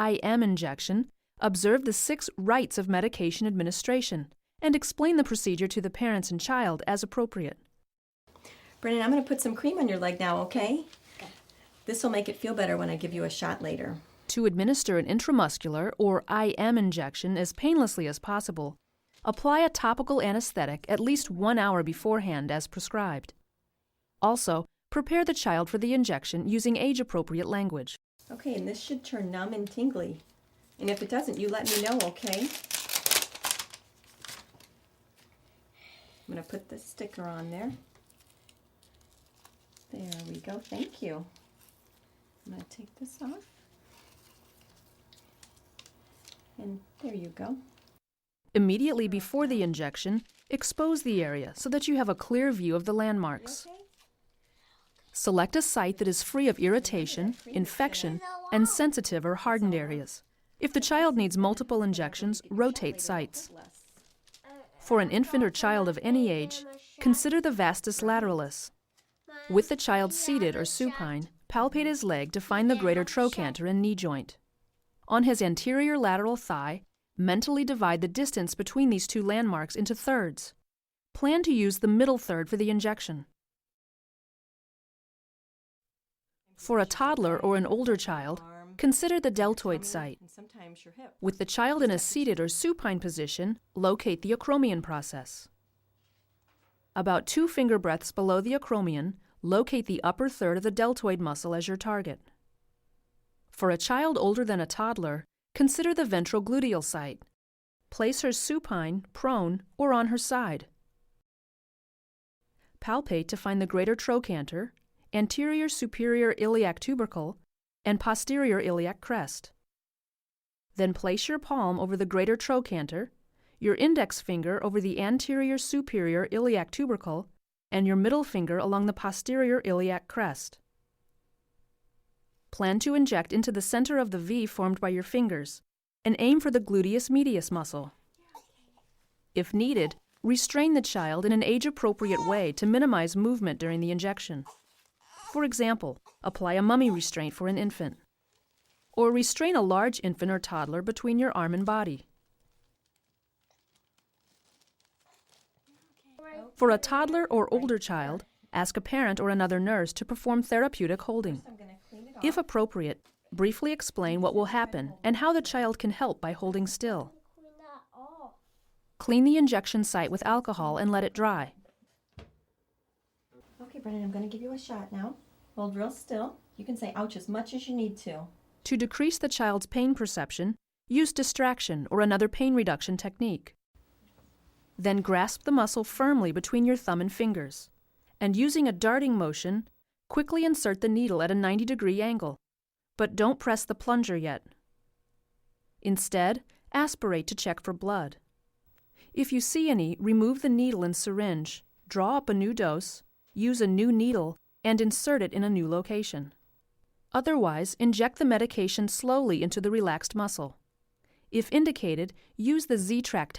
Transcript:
IM injection, observe the 6 rights of medication administration and explain the procedure to the parents and child as appropriate. Brennan, I'm going to put some cream on your leg now, okay? This will make it feel better when I give you a shot later. To administer an intramuscular or IM injection as painlessly as possible, apply a topical anesthetic at least 1 hour beforehand as prescribed. Also, prepare the child for the injection using age-appropriate language. Okay, and this should turn numb and tingly. And if it doesn't, you let me know, okay? I'm going to put the sticker on there. There we go. Thank you. I'm going to take this off. And there you go. Immediately before the injection, expose the area so that you have a clear view of the landmarks. Okay. Select a site that is free of irritation, infection, and sensitive or hardened areas. If the child needs multiple injections, rotate sites. For an infant or child of any age, consider the vastus lateralis. With the child seated or supine, palpate his leg to find the greater trochanter and knee joint. On his anterior lateral thigh, mentally divide the distance between these 2 landmarks into thirds. Plan to use the middle third for the injection. For a toddler or an older child, consider the deltoid site. With the child in a seated or supine position, locate the acromion process. About 2 finger breadths below the acromion, locate the upper third of the deltoid muscle as your target. For a child older than a toddler, consider the ventral gluteal site. Place her supine, prone, or on her side. Palpate to find the greater trochanter, anterior superior iliac tubercle, and posterior iliac crest. Then place your palm over the greater trochanter, your index finger over the anterior superior iliac tubercle, and your middle finger along the posterior iliac crest. Plan to inject into the center of the V formed by your fingers, and aim for the gluteus medius muscle. If needed, restrain the child in an age-appropriate way to minimize movement during the injection. For example, apply a mummy restraint for an infant. Or restrain a large infant or toddler between your arm and body. For a toddler or older child, ask a parent or another nurse to perform therapeutic holding. If appropriate, briefly explain what will happen and how the child can help by holding still. Clean the injection site with alcohol and let it dry. Okay, Brennan, I'm going to give you a shot now. Hold real still. You can say ouch as much as you need to. To decrease the child's pain perception, use distraction or another pain reduction technique. Then grasp the muscle firmly between your thumb and fingers, and using a darting motion, quickly insert the needle at a 90-degree angle, but don't press the plunger yet. Instead, aspirate to check for blood. If you see any, remove the needle and syringe, draw up a new dose, use a new needle, and insert it in a new location. Otherwise, inject the medication slowly into the relaxed muscle. If indicated, use the Z-Track